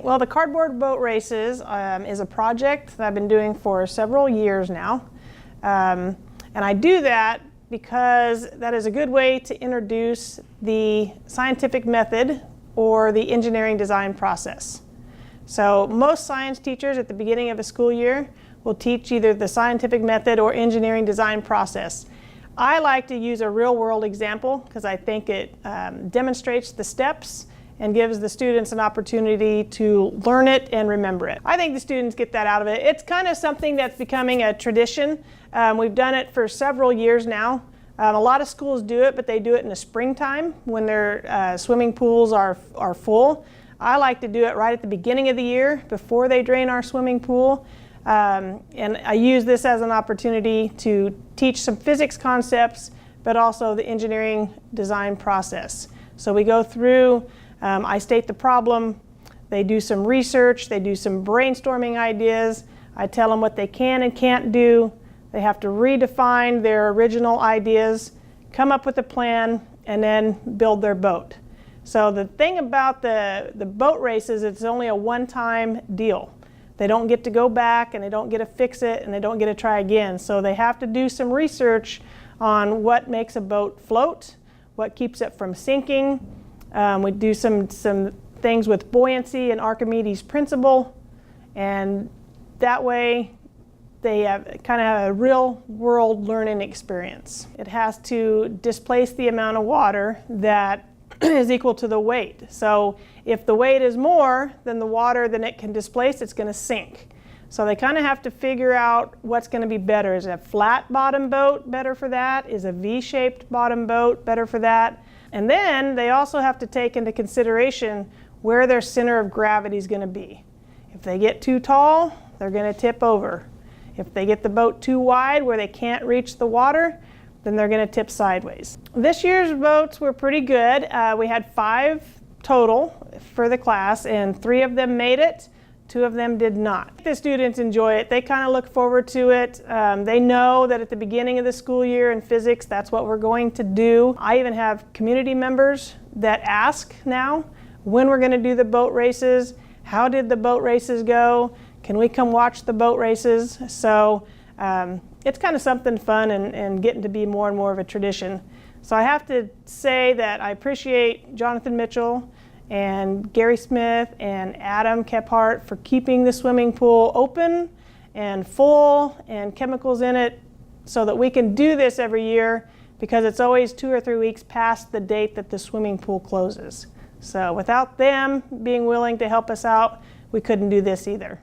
Well, the cardboard boat races is a project that I've been doing for several years now. And I do that because that is a good way to introduce the scientific method or the engineering design process. So most science teachers at the beginning of a school year will teach either the scientific method or engineering design process. I like to use a real-world example because I think it demonstrates the steps and gives the students an opportunity to learn it and remember it. I think the students get that out of it. It's kind of something that's becoming a tradition. We've done it for several years now. A lot of schools do it, but they do it in the springtime when their swimming pools are full. I like to do it right at the beginning of the year before they drain our swimming pool. And I use this as an opportunity to teach some physics concepts, but also the engineering design process. So we go through, I state the problem, they do some research, they do some brainstorming ideas, I tell them what they can and can't do, they have to redefine their original ideas, come up with a plan, and then build their boat. So the thing about the boat races, it's only a one-time deal. They don't get to go back and they don't get to fix it and they don't get to try again. So they have to do some research on what makes a boat float, what keeps it from sinking. We do some things with buoyancy and Archimedes' principle, and that way they have kind of a real world learning experience. It has to displace the amount of water that is equal to the weight. So if the weight is more than the water than it can displace, it's going to sink. So they kind of have to figure out what's going to be better. Is a flat bottom boat better for that? Is a V-shaped bottom boat better for that? And then they also have to take into consideration where their center of gravity is going to be. If they get too tall, they're going to tip over. If they get the boat too wide where they can't reach the water, then they're going to tip sideways. This year's boats were pretty good. We had 5 total for the class, and 3 of them made it. 2 of them did not. The students enjoy it. They kind of look forward to it. They know that at the beginning of the school year in physics, that's what we're going to do. I even have community members that ask now when we're going to do the boat races. How did the boat races go? Can we come watch the boat races? So it's kind of something fun and getting to be more and more of a tradition. So I have to say that I appreciate Jonathan Mitchell and Gary Smith and Adam Kephart for keeping the swimming pool open and full and chemicals in it so that we can do this every year, because it's always 2 or 3 weeks past the date that the swimming pool closes. So without them being willing to help us out, we couldn't do this either.